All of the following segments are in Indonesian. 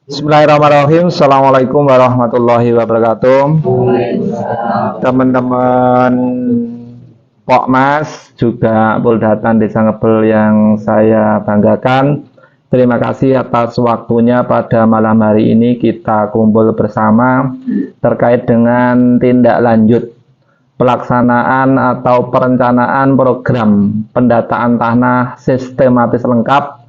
Bismillahirrahmanirrahim. Assalamualaikum warahmatullahi wabarakatuh. Teman-teman Pokmas juga Puldatan Desa Ngebel yang saya banggakan. Terima kasih atas waktunya pada malam hari ini kita kumpul bersama terkait dengan tindak lanjut pelaksanaan atau perencanaan program pendataan tanah sistematis lengkap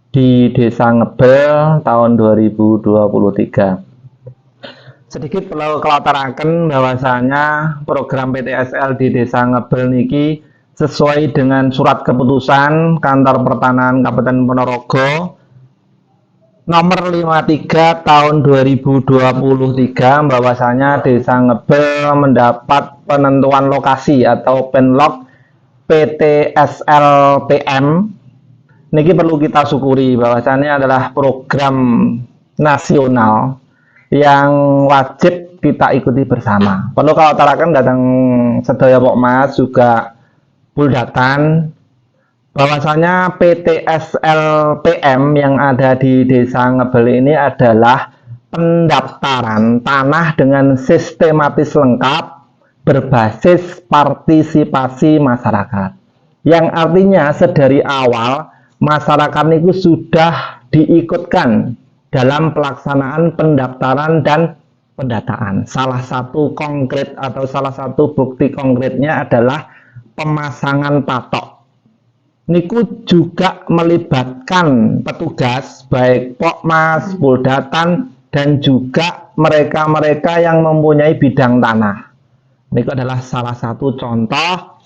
di Desa Ngebel tahun 2023. Sedikit perlu kelataraken bahwasanya program PTSL di Desa Ngebel niki sesuai dengan surat keputusan Kantor Pertanahan Kabupaten Ponorogo nomor 53 tahun 2023 bahwasanya Desa Ngebel mendapat penentuan lokasi atau penlok PTSL PM. Niki perlu kita syukuri bahwasannya adalah program nasional yang wajib kita ikuti bersama. Perlu kalau tarakan datang sedaya Pokmas juga Puldatan bahwasanya PTSL PM yang ada di Desa Ngebel ini adalah pendaftaran tanah dengan sistematis lengkap berbasis partisipasi masyarakat. Yang artinya sedari awal masyarakat itu sudah diikutkan dalam pelaksanaan pendaftaran dan pendataan. Salah satu konkret atau salah satu bukti konkretnya adalah pemasangan patok. Niku juga melibatkan petugas baik Pokmas, Puldatan dan juga mereka-mereka yang mempunyai bidang tanah. Niku adalah salah satu contoh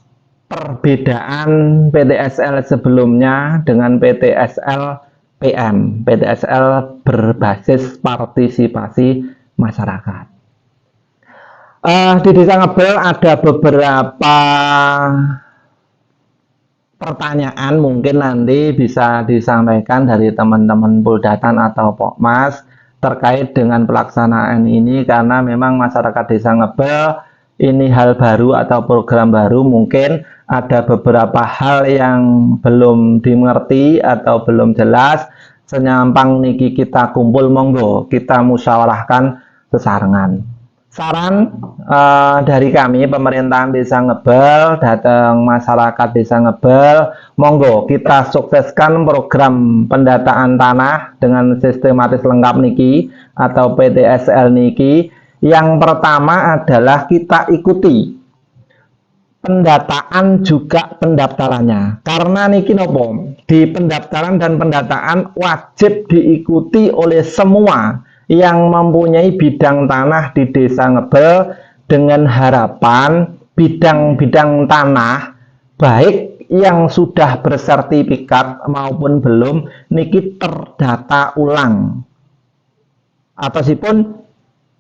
perbedaan PTSL sebelumnya dengan PTSL PM. PTSL berbasis partisipasi masyarakat. Di Desa Ngebel ada beberapa pertanyaan mungkin nanti bisa disampaikan dari teman-teman Puldatan atau Pokmas terkait dengan pelaksanaan ini karena memang masyarakat Desa Ngebel ini hal baru atau program baru, mungkin ada beberapa hal yang belum dimengerti atau belum jelas. Senyampang niki kita kumpul, monggo kita musyawarahkan sesarengan. Saran dari kami pemerintahan Desa Ngebel datang masyarakat Desa Ngebel, monggo kita sukseskan program pendataan tanah dengan sistematis lengkap niki atau PTSL niki. Yang pertama adalah kita ikuti pendataan juga pendaftarannya. Karena niki nopo, di pendaftaran dan pendataan wajib diikuti oleh semua yang mempunyai bidang tanah di Desa Ngebel dengan harapan bidang-bidang tanah baik yang sudah bersertifikat maupun belum niki terdata ulang. Ataupun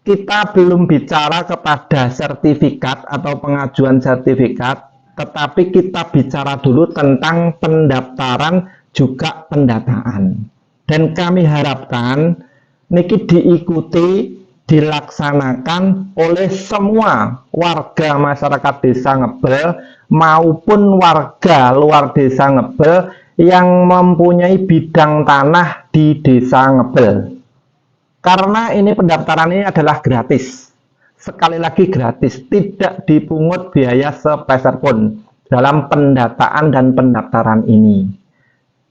kita belum bicara kepada sertifikat atau pengajuan sertifikat, tetapi kita bicara dulu tentang pendaftaran juga pendataan. Dan kami harapkan niki diikuti, dilaksanakan oleh semua warga masyarakat Desa Ngebel maupun warga luar Desa Ngebel yang mempunyai bidang tanah di Desa Ngebel. Karena ini pendaftaran ini adalah gratis. Sekali lagi gratis, tidak dipungut biaya sepeser pun dalam pendataan dan pendaftaran ini.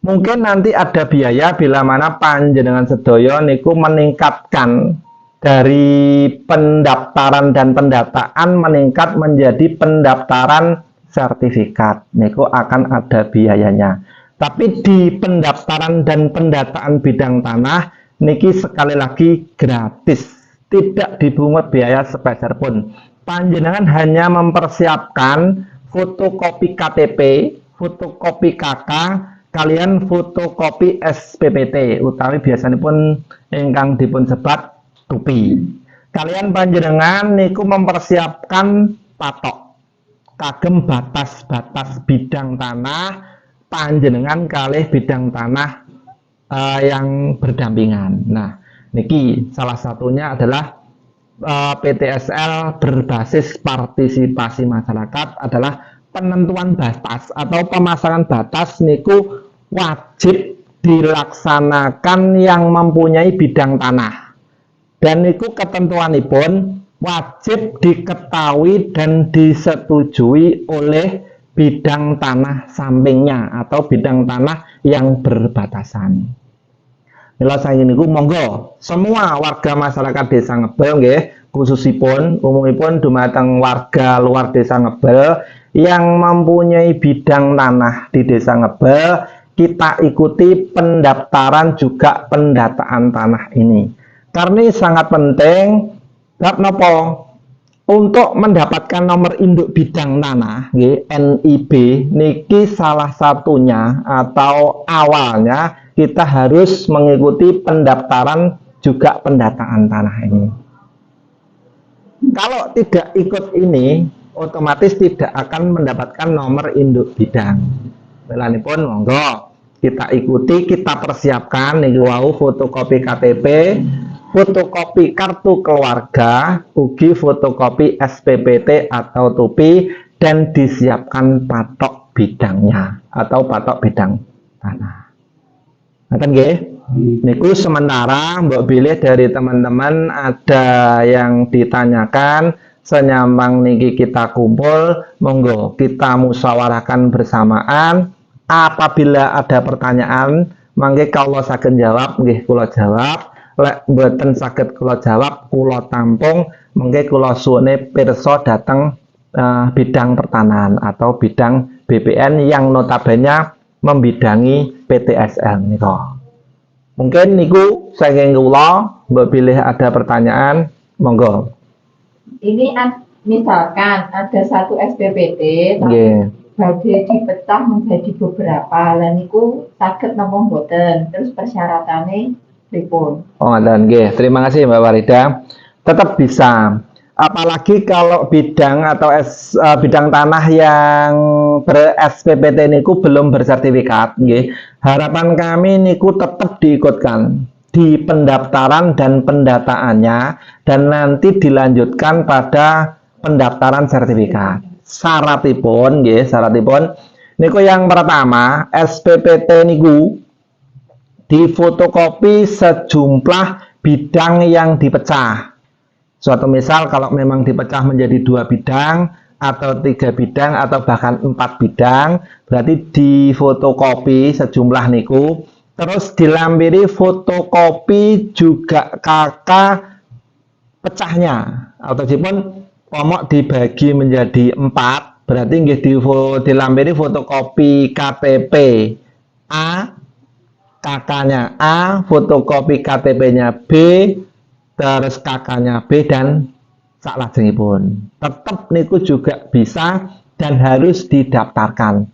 Mungkin nanti ada biaya bila mana panjenengan sedaya niku meningkatkan dari pendaftaran dan pendataan meningkat menjadi pendaftaran sertifikat. Niku akan ada biayanya. Tapi di pendaftaran dan pendataan bidang tanah niki sekali lagi gratis, tidak dipungut biaya sepeser pun. Panjenengan hanya mempersiapkan fotokopi KTP, fotokopi KK, kalian fotokopi SPPT, utawi biasanya pun ingkang dipun sebat tupi. Kalian panjenengan niku mempersiapkan patok, kagem batas-batas bidang tanah panjenengan kalih bidang tanah yang berdampingan. Nah, niki salah satunya adalah PTSL berbasis partisipasi masyarakat adalah penentuan batas atau pemasangan batas niku wajib dilaksanakan yang mempunyai bidang tanah. Dan itu ketentuanipun wajib diketahui dan disetujui oleh bidang tanah sampingnya atau bidang tanah yang berbatasan. Mila saking niku monggo semua warga masyarakat Desa Ngebel nggih, khususipun umumipun dumateng warga luar Desa Ngebel yang mempunyai bidang tanah di Desa Ngebel, kita ikuti pendaftaran juga pendataan tanah ini. Karena ini sangat penting. Kenapa? Untuk mendapatkan nomor induk bidang tanah, NIB, niki salah satunya atau awalnya kita harus mengikuti pendaftaran juga pendataan tanah ini. Kalau tidak ikut ini, otomatis tidak akan mendapatkan nomor induk bidang. Belanipun monggo kita ikuti, kita persiapkan niki wau fotokopi KTP, fotokopi kartu keluarga, ugi fotokopi SPPT atau TUPI, dan disiapkan patok bidangnya atau patok bidang tanah. Ngaten nggih? Niku sementara mbok pilih dari teman-teman ada yang ditanyakan, senyambang niki kita kumpul, monggo kita musyawarahkan bersamaan. Apabila ada pertanyaan, mangke kula saged jawab, nggih kula jawab. Lek mboten saged kula jawab, kula tampung, mengke kula suwune pirsa dateng bidang pertanahan atau bidang BPN yang notabene membidangi PTSL nika. Mungkin niku saking kula, mbok pilih ada pertanyaan, monggo. Ini misalkan ada satu SPPT, Nggih. badhe dipecah menjadi beberapa, lan niku saged napa mboten, terus persyaratannya pripun? Oh, dan nggih, terima kasih Mbak Warida. Tetap bisa. Apalagi kalau bidang atau bidang tanah yang ber-SPPT niku belum bersertifikat, nggih. Harapan kami niku tetap diikutkan di pendaftaran dan pendataannya, dan nanti dilanjutkan pada pendaftaran sertifikat. Syaratipun nggih, syaratipun niku yang pertama, SPPT niku difotokopi sejumlah bidang yang dipecah. Suatu misal kalau memang dipecah menjadi 2 bidang atau 3 bidang atau bahkan 4 bidang, berarti difotokopi sejumlah niku, terus dilampiri fotokopi juga kakak pecahnya, atau pun pomok dibagi menjadi 4, berarti nggih dilampiri fotokopi KTP A, kakaknya A, fotokopi KTP-nya B, terus kakaknya B, dan saklajengipun. Tetap niku juga bisa dan harus didaftarkan.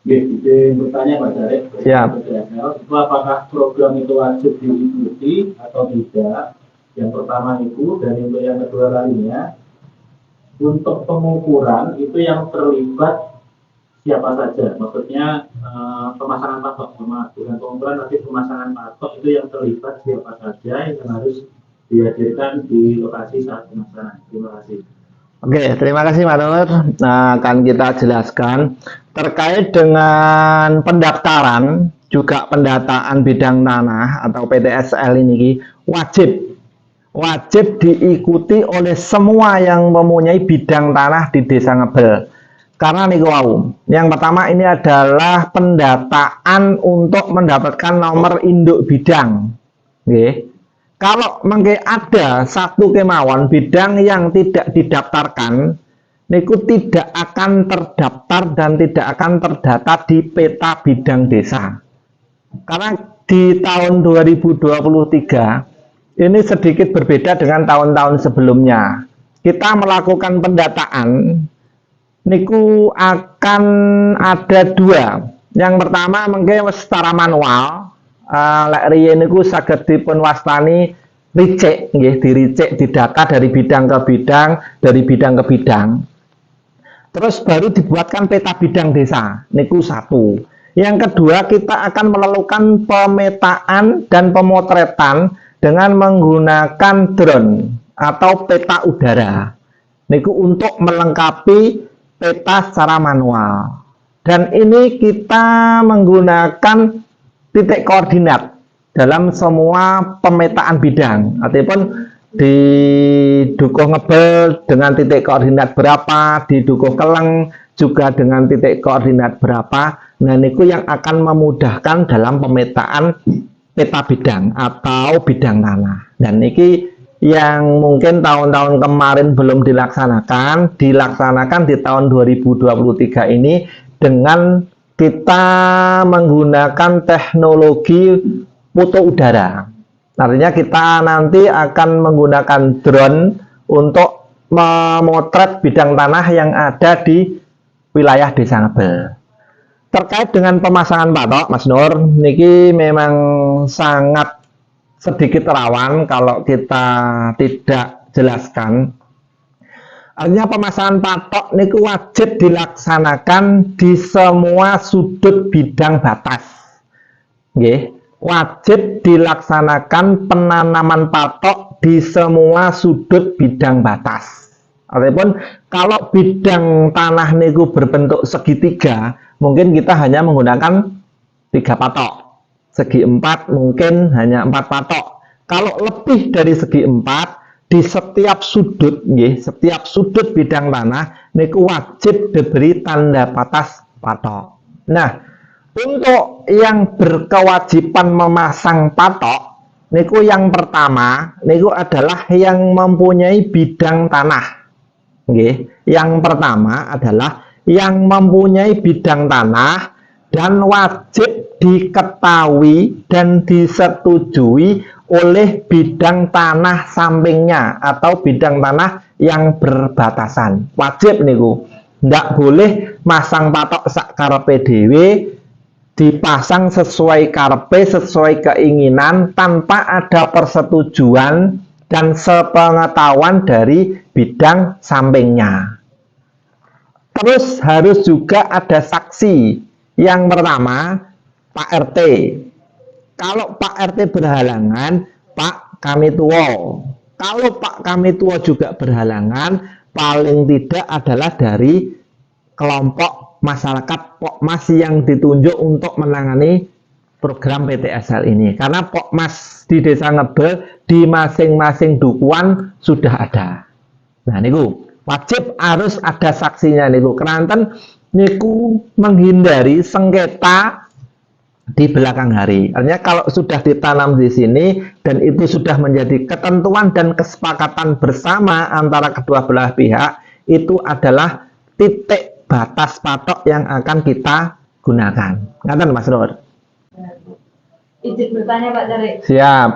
Izin bertanya Pak Jarek. Siap. Itu apakah program itu wajib diikuti atau tidak? Yang pertama itu, dan untuk yang kedua kalinya, untuk pengukuran itu yang terlibat siapa saja, maksudnya pemasangan patok, sama dengan pengukuran nanti pemasangan patok itu yang terlibat siapa saja yang harus dihadirkan di lokasi saat pemasangan. Terima kasih. Oke, terima kasih Pak Nur. Nah, akan kita jelaskan terkait dengan pendaftaran juga pendataan bidang tanah atau PTSL ini wajib diikuti oleh semua yang mempunyai bidang tanah di Desa Ngebel. Karena niku wau, yang pertama ini adalah pendataan untuk mendapatkan nomor induk bidang. Nggih. Kalau mengke ada satu kemauan bidang yang tidak didaftarkan, niku tidak akan terdaftar dan tidak akan terdata di peta bidang desa. Karena di tahun 2023 ini sedikit berbeda dengan tahun-tahun sebelumnya. Kita melakukan pendataan niku akan ada 2. Yang pertama mungkin secara manual, lek riyen niku saged dipun wastani ricek nggih, diricek didata dari bidang ke bidang, dari bidang ke bidang. Terus baru dibuatkan peta bidang desa, niku 1. Yang kedua, kita akan melakukan pemetaan dan pemotretan dengan menggunakan drone atau peta udara. Niku untuk melengkapi peta secara manual. Dan ini kita menggunakan titik koordinat dalam semua pemetaan bidang. Artinya di Dukuh Ngebel dengan titik koordinat berapa, di Dukuh Keleng juga dengan titik koordinat berapa. Nah, niku yang akan memudahkan dalam pemetaan peta bidang atau bidang tanah. Dan niki yang mungkin tahun-tahun kemarin belum dilaksanakan di tahun 2023 ini dengan kita menggunakan teknologi foto udara. Artinya kita nanti akan menggunakan drone untuk memotret bidang tanah yang ada di wilayah Desa Ngebel. Terkait dengan pemasangan patok, Mas Nur, niki memang sangat sedikit rawan kalau kita tidak jelaskan. Artinya pemasangan patok niku wajib dilaksanakan di semua sudut bidang batas. Nggih, wajib dilaksanakan penanaman patok di semua sudut bidang batas. Ataupun kalau bidang tanah niku berbentuk segitiga, mungkin kita hanya menggunakan 3 patok. Segi 4 mungkin hanya 4 patok. Kalau lebih dari segi 4, di setiap sudut, setiap sudut bidang tanah niku wajib diberi tanda batas patok. Nah, untuk yang berkewajiban memasang patok, niku yang pertama, niku adalah yang mempunyai bidang tanah. Yang pertama adalah yang mempunyai bidang tanah dan wajib diketahui dan disetujui oleh bidang tanah sampingnya atau bidang tanah yang berbatasan. Wajib niku. Ndak boleh masang patok sak karepe dhewe, dipasang sesuai karepe, sesuai keinginan tanpa ada persetujuan dan sepengetahuan dari bidang sampingnya. Terus harus juga ada saksi. Yang pertama, Pak RT. Kalau Pak RT berhalangan, Pak kami tua. Kalau Pak kami tua juga berhalangan, paling tidak adalah dari kelompok masyarakat Pokmas yang ditunjuk untuk menangani program PTSL ini. Karena Pokmas di Desa Ngebel di masing-masing dukuhan sudah ada. Nah, niku wajib harus ada saksinya niku. Keranten niku menghindari sengketa di belakang hari. Artinya kalau sudah ditanam di sini dan itu sudah menjadi ketentuan dan kesepakatan bersama antara kedua belah pihak, itu adalah titik batas patok yang akan kita gunakan. Ngaten Mas Nur? Izin bertanya Pak Tarik. Siap.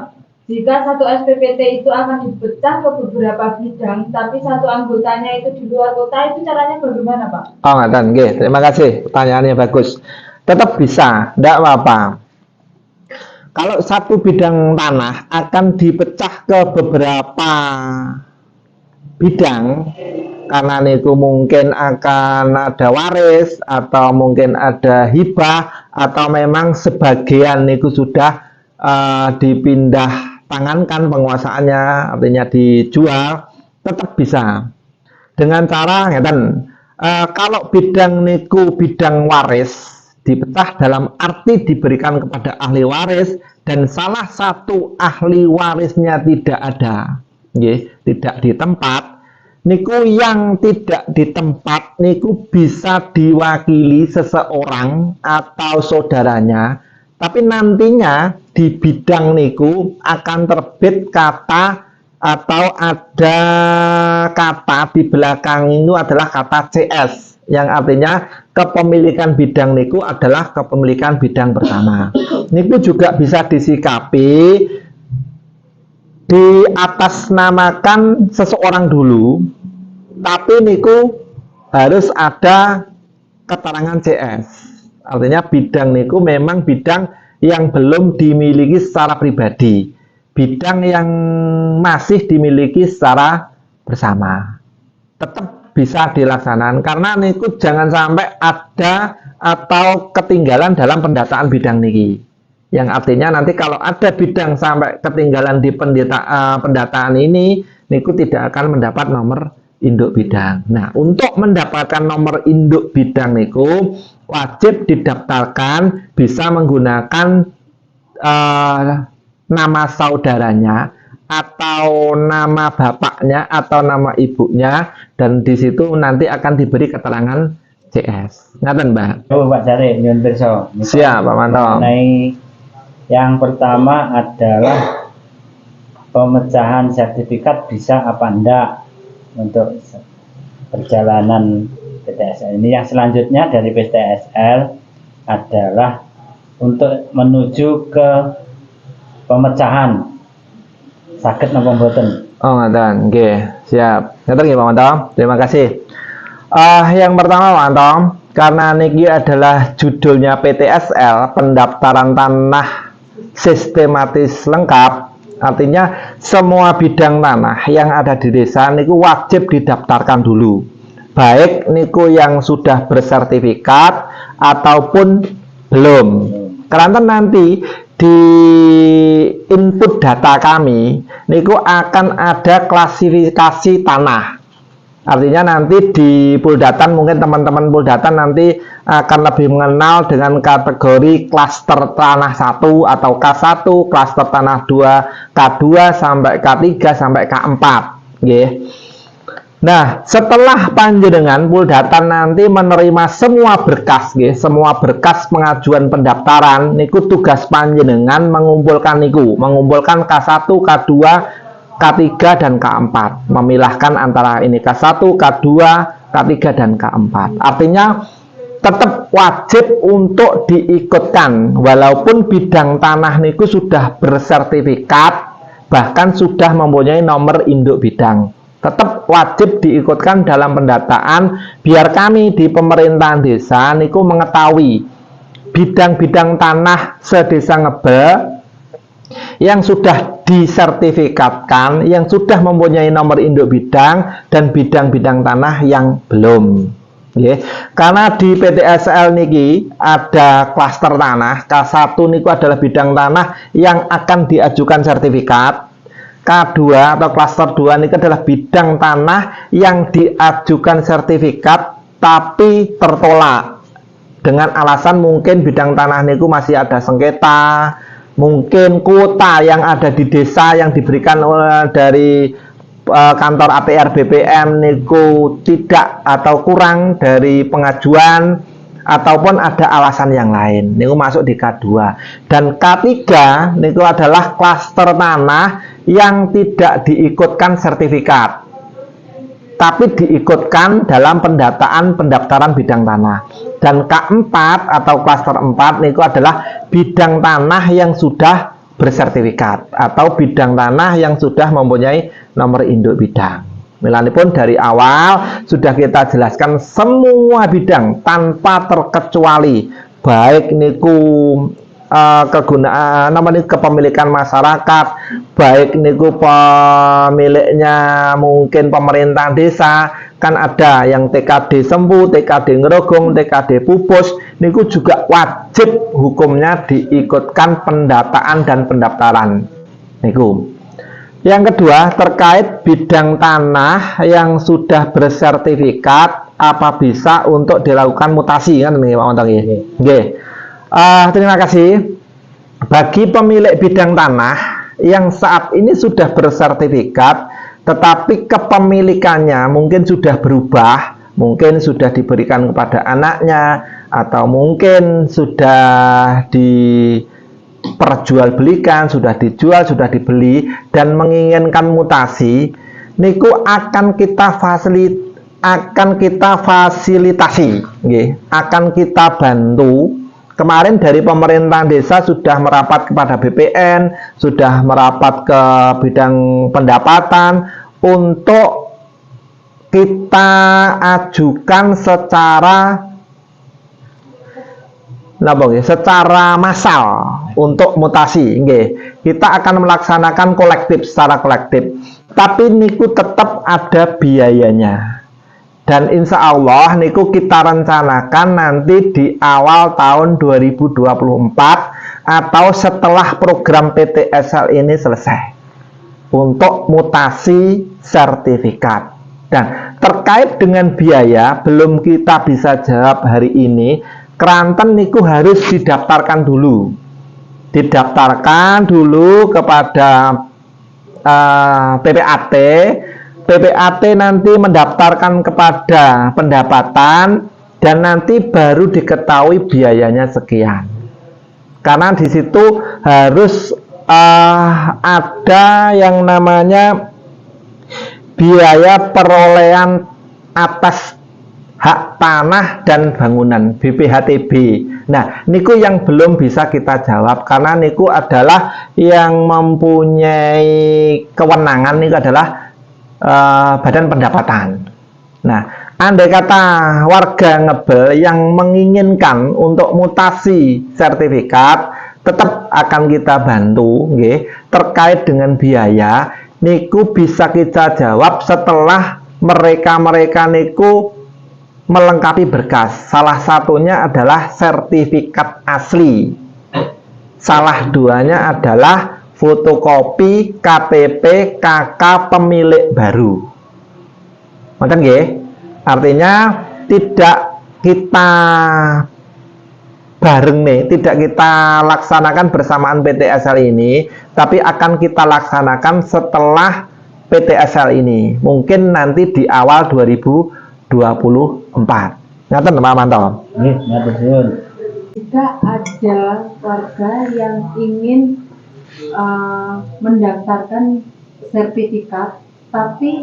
Jika satu SPPT itu akan dipecah ke beberapa bidang, tapi satu anggotanya itu di luar kota, itu caranya bagaimana Pak? Oh ngaten, nggih. Terima kasih. Pertanyaannya bagus. Tetap bisa, tidak apa-apa. Kalau satu bidang tanah akan dipecah ke beberapa bidang, karena niku mungkin akan ada waris, atau mungkin ada hibah, atau memang sebagian niku sudah dipindah tangankan penguasaannya, artinya dijual, tetap bisa. Dengan cara, kalau bidang niku bidang waris, dipecah dalam arti diberikan kepada ahli waris dan salah satu ahli warisnya tidak ada, tidak di tempat, niku yang tidak di tempat niku bisa diwakili seseorang atau saudaranya, tapi nantinya di bidang niku akan terbit kata atau ada kata di belakang itu adalah kata CS, yang artinya kepemilikan bidang niku adalah kepemilikan bidang bersama. Niku juga bisa disikapi di atas namakan seseorang dulu, tapi niku harus ada keterangan CS. Artinya bidang niku memang bidang yang belum dimiliki secara pribadi, bidang yang masih dimiliki secara bersama. Tetap bisa dilaksanakan karena niku jangan sampai ada atau ketinggalan dalam pendataan bidang niki. Yang artinya nanti kalau ada bidang sampai ketinggalan di pendataan ini, niku tidak akan mendapat nomor induk bidang. Nah, untuk mendapatkan nomor induk bidang niku wajib didaftarkan bisa menggunakan nama saudaranya atau nama bapaknya atau nama ibunya, dan di situ nanti akan diberi keterangan CS. Ngaten, Mbak? Oh, Pak Jare, nyuwun pirsa. Siap, Pak Manto. Mengenai yang pertama adalah pemecahan sertifikat bisa apa enggak untuk perjalanan PTSL ini. Yang selanjutnya dari PTSL adalah untuk menuju ke pemecahan. Sakit napa mboten? Oh, ngaten. Nggih, siap. Ngaten nggih, Pak Manto. Terima kasih. Yang pertama, Pak Manto, karena niki adalah judulnya PTSL, pendaftaran tanah sistematis lengkap, artinya semua bidang tanah yang ada di desa niku wajib didaftarkan dulu, baik niku yang sudah bersertifikat ataupun belum. Karena nanti di input data kami niku akan ada klasifikasi tanah. Artinya nanti di Puldatan, mungkin teman-teman Puldatan nanti akan lebih mengenal dengan kategori klaster tanah 1 atau K1, klaster tanah 2, K2 sampai K3 sampai K4. Nggih. Nah, setelah panjenengan Puldatan nanti menerima semua berkas, nggih, semua berkas pengajuan pendaftaran, niku tugas panjenengan mengumpulkan niku, mengumpulkan K1, K2, K3 dan K4, memilahkan antara ini K1, K2, K3 dan K4. Artinya tetap wajib untuk diikutkan walaupun bidang tanah niku sudah bersertifikat, bahkan sudah mempunyai nomor induk bidang. Tetap wajib diikutkan dalam pendataan biar kami di pemerintahan desa niku mengetahui bidang-bidang tanah sedesa Ngebel yang sudah disertifikatkan, yang sudah mempunyai nomor induk bidang, dan bidang-bidang tanah yang belum. Okay. Karena di PTSL niki ada klaster tanah, K1 niku adalah bidang tanah yang akan diajukan sertifikat, K2 atau klaster 2 niku adalah bidang tanah yang diajukan sertifikat tapi tertolak dengan alasan mungkin bidang tanah niku masih ada sengketa, mungkin kuota yang ada di desa yang diberikan dari kantor APR BPM niku tidak atau kurang dari pengajuan, ataupun ada alasan yang lain, niku masuk di K2. Dan K3 niku adalah klaster tanah yang tidak diikutkan sertifikat, tapi diikutkan dalam pendaftaran bidang tanah. Dan K4 atau klaster 4 niku adalah bidang tanah yang sudah bersertifikat atau bidang tanah yang sudah mempunyai nomor induk bidang. Milanipun dari awal sudah kita jelaskan semua bidang tanpa terkecuali, baik niku kegunaan namanya kepemilikan masyarakat, baik niku pemiliknya mungkin pemerintahan desa, kan ada yang TKD Sempu, TKD Ngerogong, TKD Pupus, niku juga wajib hukumnya diikutkan pendataan dan pendaftaran niku. Yang kedua, terkait bidang tanah yang sudah bersertifikat, apa bisa untuk dilakukan mutasi, kan nih Pak Montong? Nggih. Terima kasih. Bagi pemilik bidang tanah yang saat ini sudah bersertifikat, tetapi kepemilikannya mungkin sudah berubah, mungkin sudah diberikan kepada anaknya, atau mungkin sudah diperjualbelikan, sudah dijual, sudah dibeli, dan menginginkan mutasi, niku akan kita fasilitasi, akan kita bantu. Kemarin dari pemerintahan desa sudah merapat kepada BPN, sudah merapat ke bidang pendapatan untuk kita ajukan secara massal untuk mutasi. Kita akan melaksanakan kolektif secara kolektif, tapi niku tetap ada biayanya. Dan insya Allah niku kita rencanakan nanti di awal tahun 2024 atau setelah program PTSL ini selesai untuk mutasi sertifikat. Dan terkait dengan biaya belum kita bisa jawab hari ini. Keranten niku harus didaftarkan dulu. didaftarkan dulu kepada PPAT. PPAT nanti mendaftarkan kepada pendapatan dan nanti baru diketahui biayanya sekian. Karena di situ harus ada yang namanya biaya perolehan atas hak tanah dan bangunan BPHTB. Nah, niku yang belum bisa kita jawab karena niku adalah yang mempunyai kewenangan, niku adalah badan pendapatan. Nah, andai kata warga Ngebel yang menginginkan untuk mutasi sertifikat, tetap akan kita bantu, nggih, terkait dengan biaya. Niku bisa kita jawab setelah mereka niku melengkapi berkas. Salah satunya adalah sertifikat asli. Salah duanya adalah fotokopi KTP KK pemilik baru. Ngoten nggih? Artinya tidak kita bareng nih, tidak kita laksanakan bersamaan PTSL ini, tapi akan kita laksanakan setelah PTSL ini. Mungkin nanti di awal 2024. Ngaten Pak Manto? Nggih, ngatur. Jika ada warga yang ingin mendaftarkan sertifikat tapi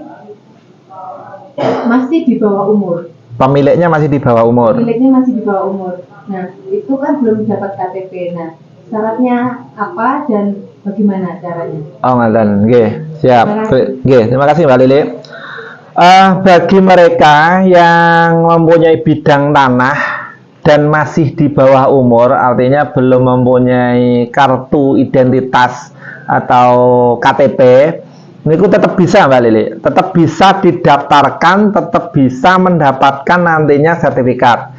masih di bawah umur. Pemiliknya masih di bawah umur. Pemiliknya masih di bawah umur. Nah, itu kan belum dapat KTP. Nah, syaratnya apa dan bagaimana caranya? Oh, ngaten. Nggih, siap. Nggih, terima kasih Mbak Lili. Bagi mereka yang mempunyai bidang tanah dan masih di bawah umur, artinya belum mempunyai kartu identitas atau KTP, niku tetap bisa Mbak Lili, tetap bisa didaftarkan, tetap bisa mendapatkan nantinya sertifikat.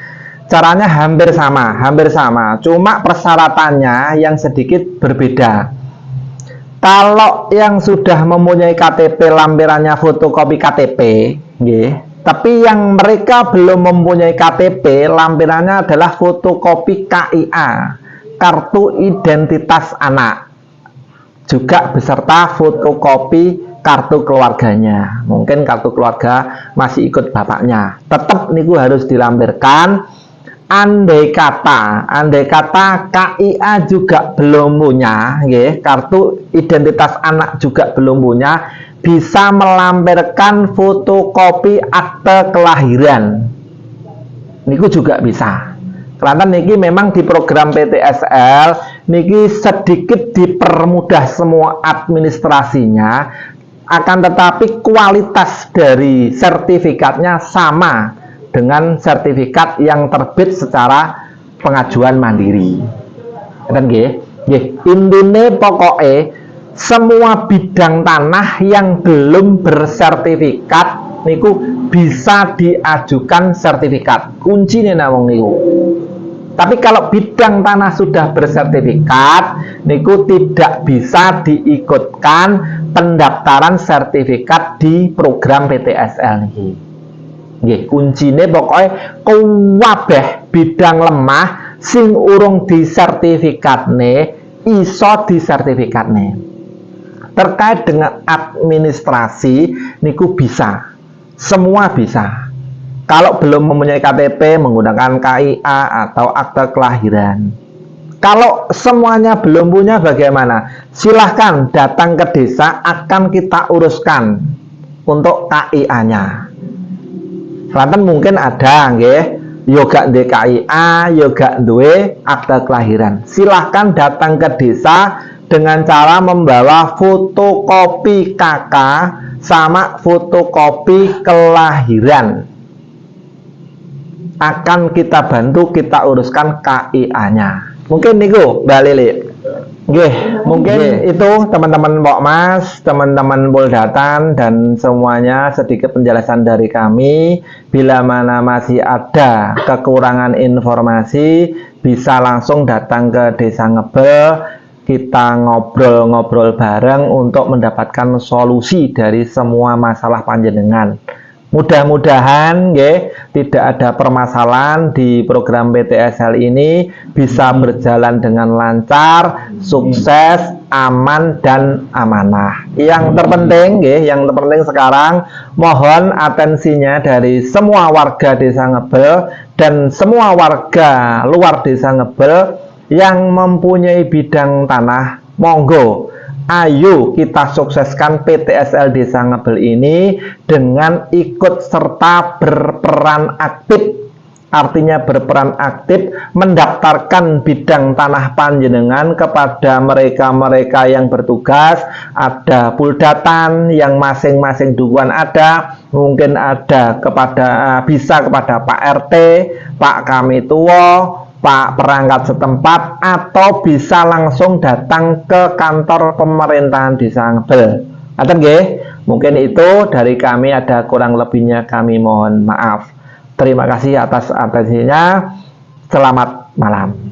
Caranya hampir sama, cuma persyaratannya yang sedikit berbeda. Kalau yang sudah mempunyai KTP lampirannya fotokopi KTP, nggih, tapi yang mereka belum mempunyai KTP lampirannya adalah fotokopi KIA, kartu identitas anak, juga beserta fotokopi kartu keluarganya. Mungkin kartu keluarga masih ikut bapaknya, tetap niku harus dilampirkan. Andai kata KIA juga belum punya, nggih, kartu identitas anak juga belum punya, bisa melampirkan fotokopi akte kelahiran. Niku juga bisa. Karena niki memang di program PTSL niki sedikit dipermudah semua administrasinya, akan tetapi kualitas dari sertifikatnya sama dengan sertifikat yang terbit secara pengajuan mandiri. Dan intine pokoknya semua bidang tanah yang belum bersertifikat niku bisa diajukan sertifikat. Kuncinya namung niku. Tapi kalau bidang tanah sudah bersertifikat, niku tidak bisa diikutkan pendaftaran sertifikat di program PTSL niki. Nggih, kuncine pokoknya kuwabeh bidang lemah sing urung disertifikatne iso disertifikatne. Terkait dengan administrasi niku bisa, semua bisa. Kalau belum mempunyai KTP menggunakan KIA atau akte kelahiran. Kalau semuanya belum punya bagaimana? Silahkan datang ke desa, akan kita uruskan untuk KIA-nya. Kelantan mungkin ada, nggih, yoga ndek KIA, yoga duwe akte kelahiran. Silahkan datang ke desa dengan cara membawa fotokopi KK sama fotokopi kelahiran. Akan kita bantu, kita uruskan KIA-nya. Mungkin niku Mbak Lili. Nggih, mungkin itu teman-teman Pokmas, teman-teman Poldatan dan semuanya sedikit penjelasan dari kami. Bila mana masih ada kekurangan informasi, bisa langsung datang ke Desa Ngebel. Kita ngobrol-ngobrol bareng untuk mendapatkan solusi dari semua masalah panjenengan. Mudah-mudahan nggih tidak ada permasalahan di program PTSL ini bisa berjalan dengan lancar, sukses, aman dan amanah. Yang terpenting nggih, yang terpenting sekarang mohon atensinya dari semua warga Desa Ngebel dan semua warga luar Desa Ngebel yang mempunyai bidang tanah, monggo ayo kita sukseskan PTSL Desa Ngebel ini dengan ikut serta berperan aktif. Artinya berperan aktif mendaftarkan bidang tanah panjenengan kepada mereka-mereka yang bertugas. Ada puldatan yang masing-masing dukungan ada, mungkin ada kepada bisa kepada Pak RT, Pak Kamituwo, Pak perangkat setempat, atau bisa langsung datang ke kantor pemerintahan Desa Ngebel. Ngaten nggih? Mungkin itu dari kami, ada kurang lebihnya kami mohon maaf. Terima kasih atas atensinya. Selamat malam.